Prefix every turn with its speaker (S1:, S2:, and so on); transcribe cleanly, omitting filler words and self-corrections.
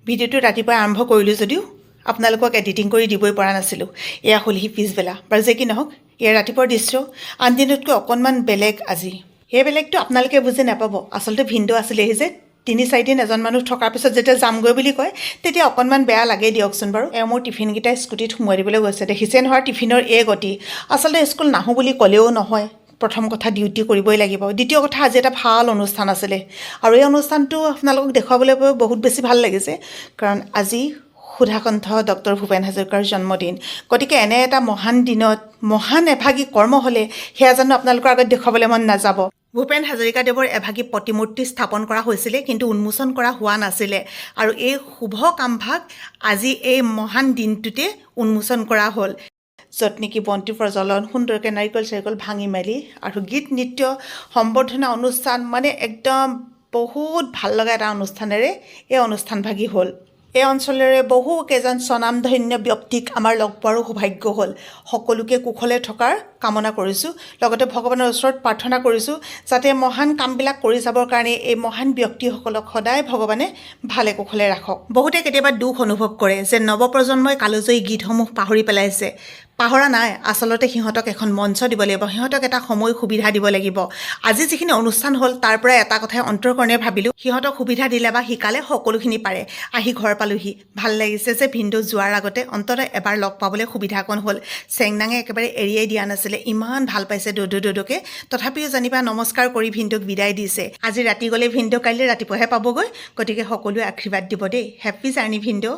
S1: ভিডিঅ'টো ৰাতিপুৱা আৰম্ভ কৰিলোঁ যদিও আপোনালোকক এডিটিং কৰি দিবই পৰা নাছিলোঁ। এয়া হ'লহি পিছবেলা। বাৰু যে কি নহওক, এয়া ৰাতিপুৱাৰ দৃশ্য আন দিনতকৈ অকণমান বেলেগ আজি। সেই বেলেগটো আপোনালোকে বুজি নাপাব। আচলতে ভিনদেউ আছিলেহি যে ৩-৪ দিন এজন মানুহ থকাৰ পিছত যেতিয়া যামগৈ বুলি কয় তেতিয়া অকণমান বেয়া লাগেই দিয়কচোন বাৰু। এওঁ মোৰ টিফিনকেইটা স্কুটিত সোমোৱাই দিবলৈ গৈছে। দেখিছে নহয় টিফিনৰ এই গতি। আচলতে স্কুল নাহোঁ বুলি ক'লেও নহয়। প্ৰথম কথা ডিউটি কৰিবই লাগিব। দ্বিতীয় কথা আজি এটা ভাল অনুষ্ঠান আছিলে আৰু এই অনুষ্ঠানটো আপোনালোকক দেখুৱাবলৈ পাই বহুত বেছি ভাল লাগিছে, কাৰণ আজি সুধাকণ্ঠ ডক্টৰ ভূপেন হাজৰিকাৰ জন্মদিন। গতিকে এনে এটা মহান দিনত মহান এভাগী কৰ্ম হ'লে সেয়া জানো আপোনালোকৰ আগত দেখুৱাবলৈ মন নাযাব। ভূপেন হাজৰিকাদেৱৰ এভাগী প্ৰতিমূৰ্তি স্থাপন কৰা হৈছিলে, কিন্তু উন্মোচন কৰা হোৱা নাছিলে, আৰু এই শুভ কামভাগ আজি এই মহান দিনটোতে উন্মোচন কৰা হ'ল, য'ত নেকি বন্তি প্ৰজ্বলন, সুন্দৰকৈ নাৰিকল চাৰিকল ভাঙি মেলি আৰু গীত নৃত্য সম্বৰ্ধনা অনুষ্ঠান, মানে একদম বহুত ভাল লগা এটা অনুষ্ঠানেৰে এই অনুষ্ঠানভাগী হ'ল। এই অঞ্চলৰে বহু কেইজন স্বনামধন্য ব্যক্তিক আমাৰ লগ পোৱাৰো সৌভাগ্য হ'ল। সকলোকে কুশলে থকাৰ কামনা কৰিছোঁ, লগতে ভগৱানৰ ওচৰত প্ৰাৰ্থনা কৰিছোঁ যাতে মহান কামবিলাক কৰি যাবৰ কাৰণে এই মহান ব্যক্তিসকলক সদায় ভগৱানে ভালে কুশলে ৰাখক। বহুতে কেতিয়াবা দুখ অনুভৱ কৰে যে নৱপ্ৰজন্মই কালজয়ী গীতসমূহ পাহৰি পেলাইছে। পাহৰা নাই, আচলতে সিহঁতক এখন মঞ্চ দিব লাগিব, সিহঁতক এটা সময় সুবিধা দিব লাগিব। আজি যিখিনি অনুষ্ঠান হ'ল তাৰ পৰা এটা কথাই অন্তৰকৰণে ভাবিলোঁ, সিহঁতক সুবিধা দিলে বা শিকালে সকলোখিনি পাৰে। আহি ঘৰ পালোহি, ভাল লাগিছে যে ভিনদেউ যোৱাৰ আগতে অন্ততঃ এবাৰ লগ পাবলৈ সুবিধাকণ হ'ল। চেংনাঙে একেবাৰে এৰিয়াই দিয়া নাছিলে, ইমান ভাল পাইছে দদৌকে। তথাপিও জানিবা নমস্কাৰ কৰি ভিনদেউক বিদায় দিছে। আজি ৰাতি গ'লে ভিনদেউ কাইলৈ ৰাতিপুৱাহে পাবগৈ, গতিকে সকলোৱে আশীৰ্বাদ দিব দেই। হেপ্পী জাৰ্ণি ভিনদেউ।